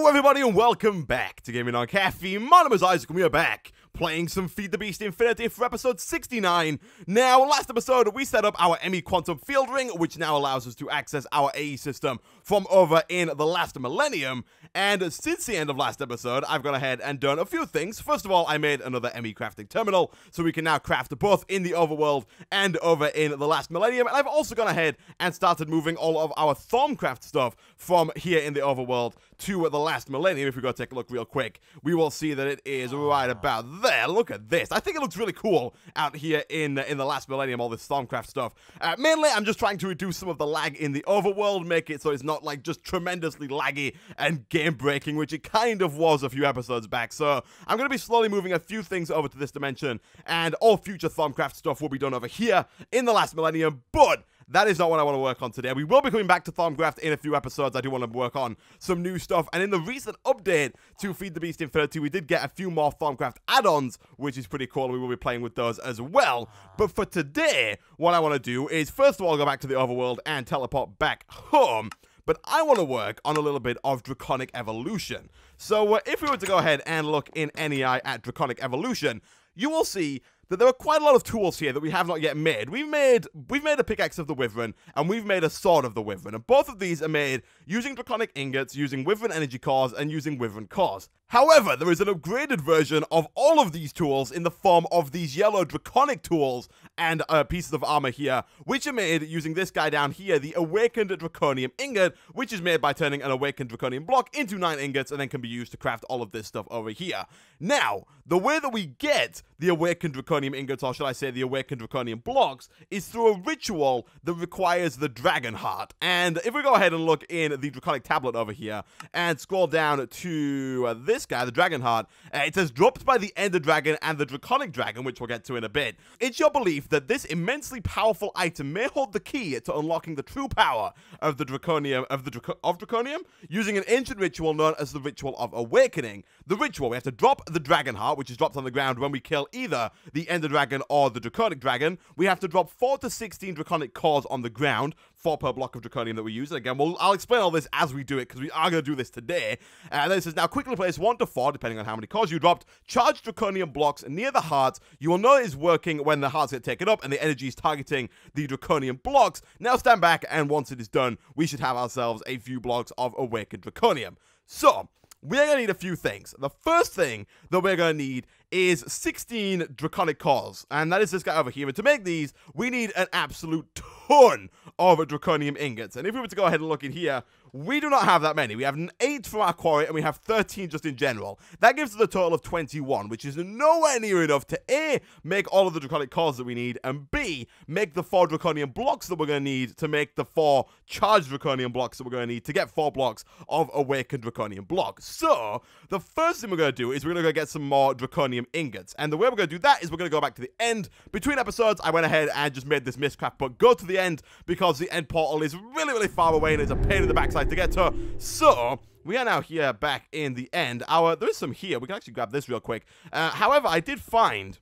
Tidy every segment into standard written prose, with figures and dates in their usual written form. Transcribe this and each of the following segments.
Hello everybody and welcome back to Gaming on Caffeine. My name is Isaac and we are back playing some Feed the Beast Infinity for episode 69. Now, last episode we set up our ME Quantum Field Ring, which now allows us to access our AE system from over in the last millennium. And since the end of last episode, I've gone ahead and done a few things. First of all, I made another ME crafting terminal, so we can now craft both in the overworld and over in the last millennium. And I've also gone ahead and started moving all of our Thaumcraft stuff from here in the overworld to the last millennium. If we go take a look real quick, we will see that it is right about there. Look at this. I think it looks really cool out here in the last millennium, all this Thaumcraft stuff. Mainly, I'm just trying to reduce some of the lag in the overworld, make it so it's not like just tremendously laggy and game-breaking, which it kind of was a few episodes back. So I'm going to be slowly moving a few things over to this dimension, and all future Thaumcraft stuff will be done over here in the last millennium, but that is not what I want to work on today. We will be coming back to Thaumcraft in a few episodes. I do want to work on some new stuff. And in the recent update to Feed the Beast Infinity, we did get a few more Thaumcraft add-ons, which is pretty cool. We will be playing with those as well. But for today, what I want to do is, first of all, go back to the overworld and teleport back home. But I want to work on a little bit of Draconic Evolution. So if we were to go ahead and look in NEI at Draconic Evolution, you will see that there are quite a lot of tools here that we have not yet made. We've made a pickaxe of the Wyvern, and we've made a sword of the Wyvern, and both of these are made using Draconic ingots, using Wyvern energy cores, and using Wyvern cores. However, there is an upgraded version of all of these tools in the form of these yellow Draconic tools and pieces of armor here, which are made using this guy down here, the Awakened Draconium Ingot, which is made by turning an Awakened Draconium block into 9 ingots and then can be used to craft all of this stuff over here. Now, the way that we get the Awakened Draconium Ingots, or should I say the Awakened Draconium blocks, is through a ritual that requires the Dragon Heart. And if we go ahead and look in the Draconic Tablet over here and scroll down to this guy, the Dragon Heart, it says dropped by the Ender Dragon and the Draconic Dragon, which we'll get to in a bit. It's your belief that this immensely powerful item may hold the key to unlocking the true power of the Draconium, Draconium, using an ancient ritual known as the Ritual of Awakening. The ritual, we have to drop the Dragon Heart, which is dropped on the ground when we kill either the Ender Dragon or the Draconic Dragon. We have to drop 4 to 16 Draconic cores on the ground, 4 per block of Draconium that we use. And again, I'll explain all this as we do it, because we are going to do this today. And then it says, now quickly place 1 to 4, depending on how many cores you dropped, charge Draconium blocks near the heart. You will know it is working when the hearts get taken up and the energy is targeting the Draconium blocks. Now stand back, and once it is done, we should have ourselves a few blocks of Awakened Draconium. So we're going to need a few things. The first thing that we're going to need is 16 Draconic cores, and that is this guy over here. And to make these, we need an absolute ton of Draconium ingots. And if we were to go ahead and look in here, we do not have that many. We have 8 from our quarry, and we have 13 just in general. That gives us a total of 21, which is nowhere near enough to A, make all of the Draconic cores that we need, and B, make the 4 Draconium blocks that we're going to need to make the 4 charged Draconium blocks that we're going to need to get 4 blocks of Awakened Draconium blocks. So, the first thing we're going to do is we're going to go get some more Draconium ingots. And the way we're going to do that is we're going to go back to the end. Between episodes, I went ahead and just made this miscraft, but go to the end because the end portal is really, really far away and it's a pain in the backside to get to. So we are now here back in the end. There is some here. We can actually grab this real quick. However, I did find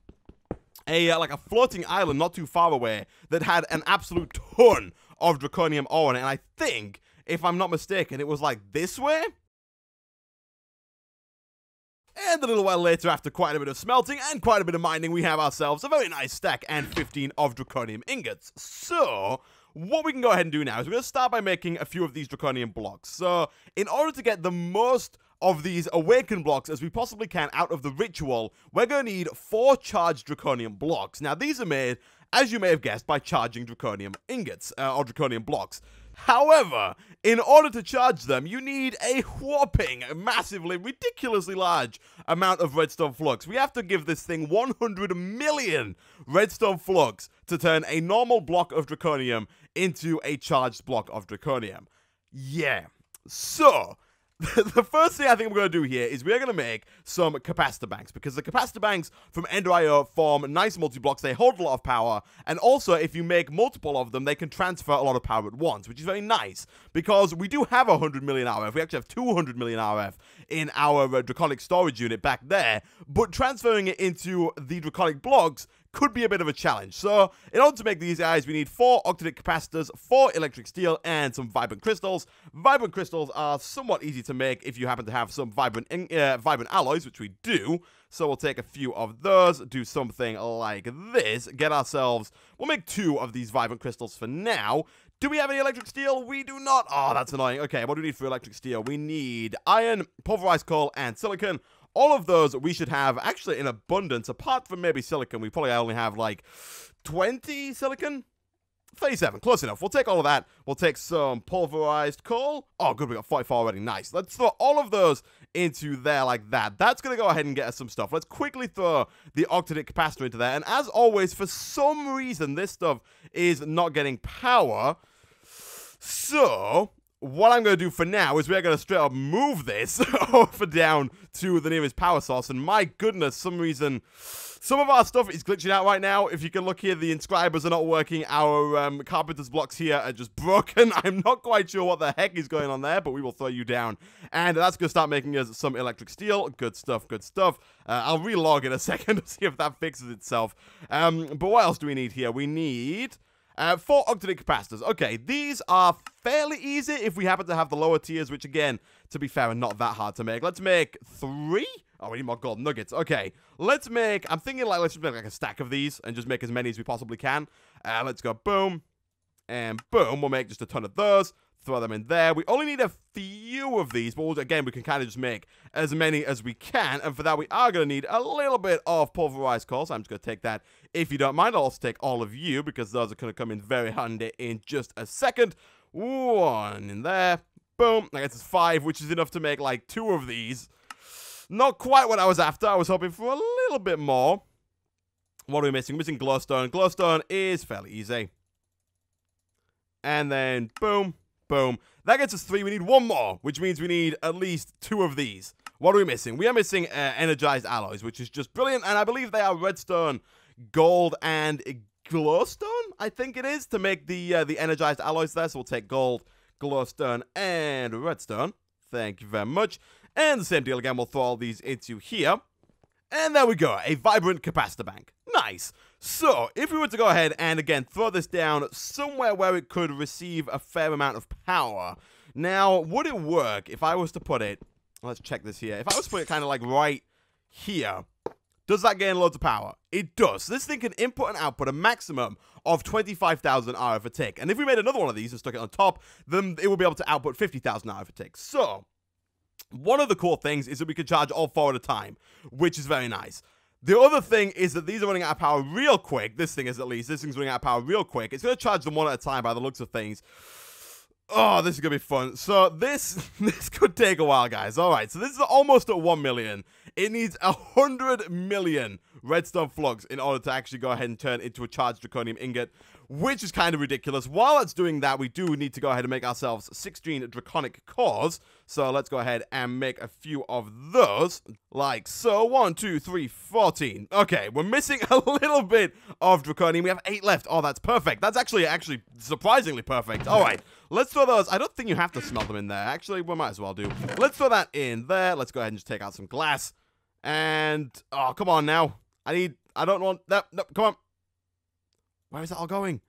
like a floating island not too far away that had an absolute ton of Draconium ore in it. And I think, if I'm not mistaken, it was like this way. And a little while later, after quite a bit of smelting and quite a bit of mining, we have ourselves a very nice stack and 15 of Draconium ingots. So what we can go ahead and do now is we're going to start by making a few of these Draconium blocks. So in order to get the most of these Awakened blocks as we possibly can out of the ritual, we're going to need 4 charged Draconium blocks. Now these are made, as you may have guessed, by charging Draconium ingots, or Draconium blocks. However, in order to charge them, you need a whopping, massively, ridiculously large amount of redstone flux. We have to give this thing 100 million redstone flux to turn a normal block of Draconium into a charged block of Draconium. Yeah. So the first thing I think we're going to do here is we're going to make some capacitor banks, because the capacitor banks from Ender.io form nice multi-blocks. They hold a lot of power, and also if you make multiple of them, they can transfer a lot of power at once, which is very nice, because we do have 100 million RF. We actually have 200 million RF in our Draconic storage unit back there, but transferring it into the Draconic blocks could be a bit of a challenge. So, in order to make these guys, we need 4 octadic capacitors, 4 electric steel, and some vibrant crystals. Vibrant crystals are somewhat easy to make if you happen to have some vibrant alloys, which we do. So we'll take a few of those, do something like this, get ourselves, we'll make 2 of these vibrant crystals for now. Do we have any electric steel? We do not. Oh, that's annoying. Okay, what do we need for electric steel? We need iron, pulverized coal, and silicon. All of those we should have actually in abundance, apart from maybe silicon. We probably only have like 20 silicon? 37, close enough. We'll take all of that. We'll take some pulverized coal. Oh, good, we got 44 already. Nice. Let's throw all of those into there like that. That's going to go ahead and get us some stuff. Let's quickly throw the octadic capacitor into there. And as always, for some reason, this stuff is not getting power. So what I'm going to do for now is we're going to straight up move this over down to the nearest power source. And my goodness, some reason, some of our stuff is glitching out right now. If you can look here, the inscribers are not working. Our Carpenter's blocks here are just broken. I'm not quite sure what the heck is going on there, but we will throw you down. And that's going to start making us some electric steel. Good stuff, good stuff. I'll relog in a second to see if that fixes itself. But what else do we need here? We need 4 octadic capacitors. Okay, these are fairly easy if we happen to have the lower tiers, which again, to be fair, are not that hard to make. Let's make 3. Oh, we need more gold nuggets. Okay, let's make, I'm thinking like, let's just make like a stack of these and just make as many as we possibly can. Let's go boom and boom. We'll make just a ton of those. Throw them in there. We only need a few of these, but again, we can kind of just make as many as we can. And for that, we are going to need a little bit of pulverized coal. So I'm just going to take that. If you don't mind, I'll also take all of you because those are going to come in very handy in just a second. 1 in there. Boom. I guess it's 5, which is enough to make like 2 of these. Not quite what I was after. I was hoping for a little bit more. What are we missing? We're missing glowstone. Glowstone is fairly easy. And then boom. Boom. That gets us 3. We need 1 more, which means we need at least 2 of these. What are we missing? We are missing energized alloys, which is just brilliant. And I believe they are redstone, gold, and glowstone, I think it is, to make the energized alloys there. So we'll take gold, glowstone, and redstone. Thank you very much. And the same deal again. We'll throw all these into here. And there we go. A vibrant capacitor bank. Nice. So, if we were to go ahead and, again, throw this down somewhere where it could receive a fair amount of power. Now, would it work if I was to put it... Let's check this here. If I was to put it kind of like right here, does that gain loads of power? It does. This thing can input and output a maximum of 25,000 RF a tick. And if we made another one of these and stuck it on top, then it would be able to output 50,000 RF a tick. So, one of the cool things is that we can charge all 4 at a time, which is very nice. The other thing is that these are running out of power real quick. This thing is at least. This thing's running out of power real quick. It's going to charge them 1 at a time by the looks of things. Oh, this is going to be fun. So this could take a while, guys. All right, so this is almost at 1 million. It needs 100 million redstone flux in order to actually go ahead and turn into a charged draconium ingot, which is kind of ridiculous. While it's doing that, we do need to go ahead and make ourselves 16 draconic cores. So let's go ahead and make a few of those, like so. 1, 2, 3, 14. Okay, we're missing a little bit of draconium. We have 8 left. Oh, that's perfect. That's actually surprisingly perfect. All right, let's throw those. I don't think you have to smelt them in there. Actually, we might as well do. Let's throw that in there. Let's go ahead and just take out some glass. And, oh, come on now. I don't want that. No, come on. Where is that all going?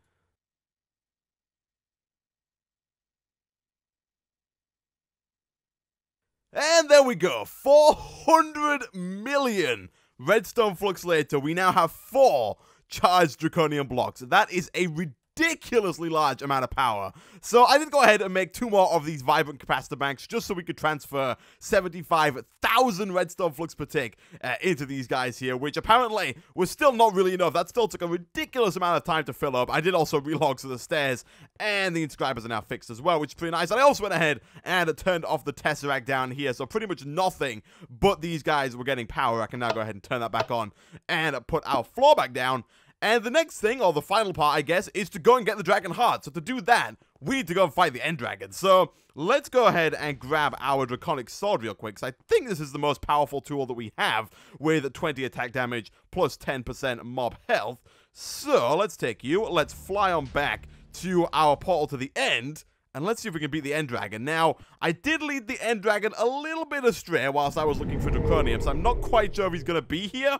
And there we go. 400 million redstone flux later. We now have 4 charged draconium blocks. That is a ridiculously large amount of power. So I did go ahead and make 2 more of these vibrant capacitor banks just so we could transfer 75,000 redstone flux per tick into these guys here, which apparently was still not really enough. That still took a ridiculous amount of time to fill up. I did also relog to the stairs, and the inscribers are now fixed as well, which is pretty nice. And I also went ahead and turned off the tesseract down here, so pretty much nothing but these guys were getting power. I can now go ahead and turn that back on and put our floor back down. And the next thing, or the final part, I guess, is to go and get the dragon heart. So to do that, we need to go and fight the end dragon. So let's go ahead and grab our draconic sword real quick, because I think this is the most powerful tool that we have with 20 attack damage plus 10% mob health. So let's take you. Let's fly on back to our portal to the end. And let's see if we can beat the end dragon. Now, I did lead the end dragon a little bit astray whilst I was looking for draconium, so I'm not quite sure if he's going to be here.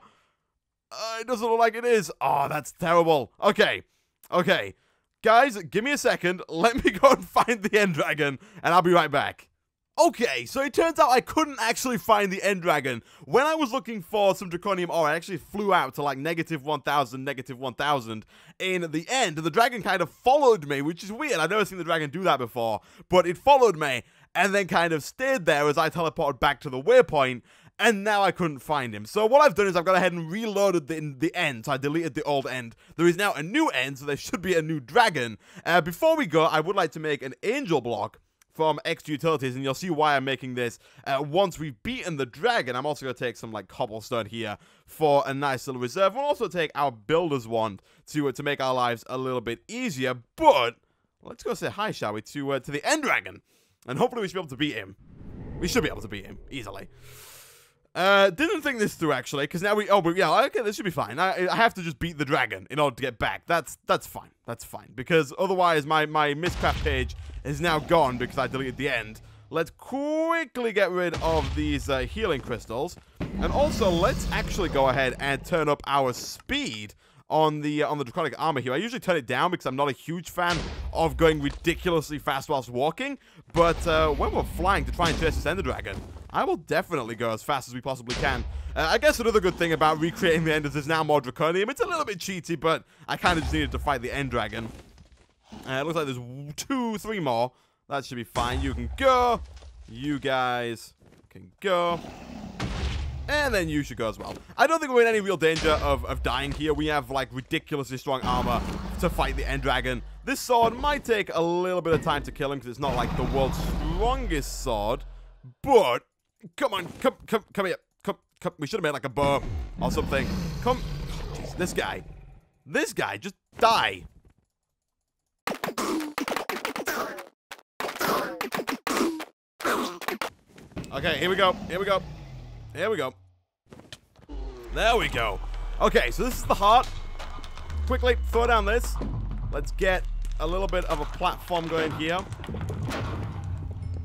It doesn't look like it is. Oh, that's terrible. Okay. Okay. Guys, give me a second. Let me go and find the end dragon, and I'll be right back. Okay, so it turns out I couldn't actually find the end dragon. When I was looking for some draconium ore, I actually flew out to like -1000, -1000 in the end. The dragon kind of followed me, which is weird. I've never seen the dragon do that before, but it followed me and then kind of stayed there as I teleported back to the waypoint, and now I couldn't find him. So what I've done is I've gone ahead and reloaded the end, so I deleted the old end. There is now a new end, so there should be a new dragon. Before we go, I would like to make an angel block from Extra Utilities, and you'll see why I'm making this once we've beaten the dragon. I'm also going to take some, like, cobblestone here for a nice little reserve. We'll also take our builder's wand to make our lives a little bit easier, but let's go say hi, shall we, to the end dragon, and hopefully we should be able to beat him. We should be able to beat him, easily. Didn't think this through, actually, because now but yeah, okay, this should be fine. I have to just beat the dragon in order to get back. That's fine. That's fine, because otherwise my Mistcraft page is now gone because I deleted the end. Let's quickly get rid of these healing crystals, and also let's actually go ahead and turn up our speed on the draconic armor here. I usually turn it down because I'm not a huge fan of going ridiculously fast whilst walking, but when we're flying to try and chase this Ender Dragon, I will definitely go as fast as we possibly can. I guess another good thing about recreating the Enders is now more draconium. It's a little bit cheaty, but I kind of just needed to fight the End Dragon. It looks like there's 2, 3 more. That should be fine. You can go. You guys can go. And then you should go as well. I don't think we're in any real danger of dying here. We have, like, ridiculously strong armor to fight the End Dragon. This sword might take a little bit of time to kill him because it's not, like, the world's strongest sword. But, come on. Come here. Come. We should have made, like, a bow or something. Come. Oh, geez, this guy. This guy. Just die. Okay, here we go. Here we go. Here we go. There we go. Okay, so this is the heart. Quickly, throw down this. Let's get a little bit of a platform going here.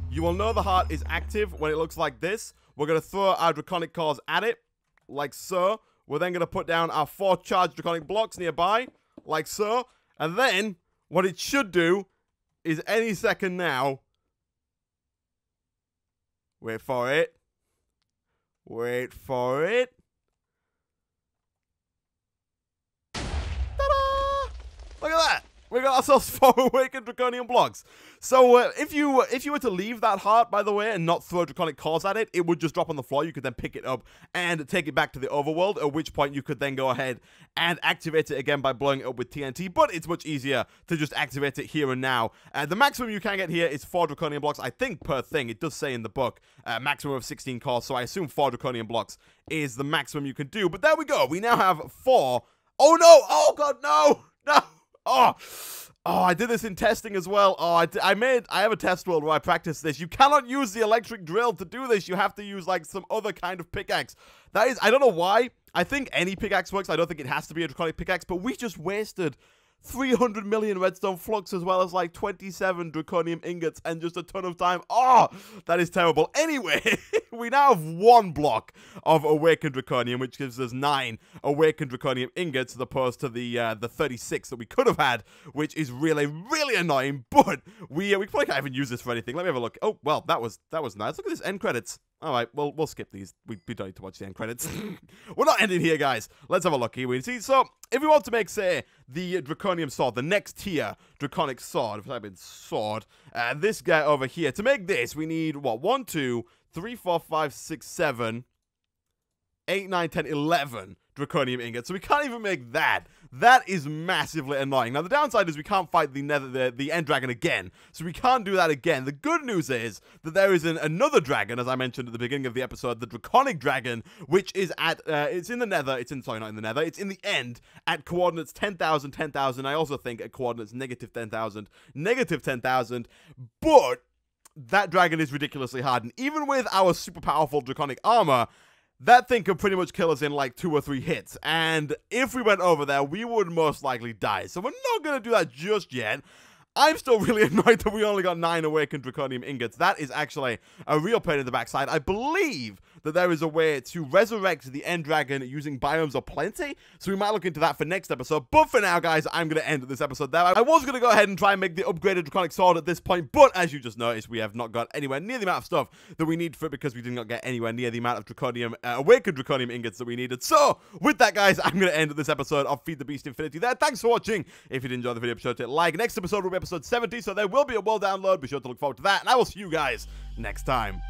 You will know the heart is active when it looks like this. We're going to throw our draconic cores at it, like so. We're then going to put down our 4 charged draconic blocks nearby, like so. And then, what it should do is any second now. Wait for it. Wait for it. Ta-da! Look at that. We got ourselves 4 awakened draconium blocks. So if you were to leave that heart, by the way, and not throw draconic cores at it, it would just drop on the floor. You could then pick it up and take it back to the overworld, at which point you could then go ahead and activate it again by blowing it up with TNT, but it's much easier to just activate it here and now. The maximum you can get here is 4 draconium blocks, I think, per thing. It does say in the book, maximum of 16 cores, so I assume 4 draconium blocks is the maximum you can do. But there we go. We now have 4. Oh, no! Oh, God, no! No! Oh, I did this in testing as well. Oh, I have a test world where I practice this. You cannot use the electric drill to do this. You have to use, like, some other kind of pickaxe. That is, I don't know why. I think any pickaxe works. I don't think it has to be a draconic pickaxe, but we just wasted 300 million redstone flux as well as like 27 draconium ingots and just a ton of time. Oh, that is terrible. Anyway, we now have 1 block of awakened draconium, which gives us 9 awakened draconium ingots as opposed to the 36 that we could have had, which is really, really annoying. But we probably can't even use this for anything. Let me have a look. Oh, well, that was nice. Look at this end credits. All right, we'll skip these. We don't need to watch the end credits. We're not ending here, guys. Let's have a look here. We see. So, if we want to make, say, the draconium sword, the next tier draconic sword, if I type in sword, this guy over here. To make this, we need what? 1, 2, 3, 4, 5, 6, 7, 8, 9, 10, 11 draconium ingots. So we can't even make that. That is massively annoying. Now, the downside is we can't fight the end dragon again. So we can't do that again. The good news is that there is another dragon, as I mentioned at the beginning of the episode, the draconic dragon, which is at, it's in the nether. Sorry, not in the nether. It's in the end at coordinates 10,000, 10,000. I also think at coordinates negative 10,000, negative 10,000. But that dragon is ridiculously hard. And even with our super powerful draconic armor, that thing could pretty much kill us in like 2 or 3 hits. And if we went over there, we would most likely die. So we're not going to do that just yet. I'm still really annoyed that we only got 9 awakened draconium ingots. That is actually a real pain in the backside. I believe that there is a way to resurrect the End Dragon using Biomes aplenty, so we might look into that for next episode. But for now, guys, I'm going to end this episode there. I was going to go ahead and try and make the upgraded Draconic Sword at this point, but as you just noticed, we have not got anywhere near the amount of stuff that we need for it because we did not get anywhere near the amount of Draconium, awakened Draconium ingots that we needed. So, with that, guys, I'm going to end this episode of Feed the Beast Infinity there. Thanks for watching. If you did enjoy the video, be sure to hit like. Next episode will be episode 70, so there will be a world download. Be sure to look forward to that, and I will see you guys next time.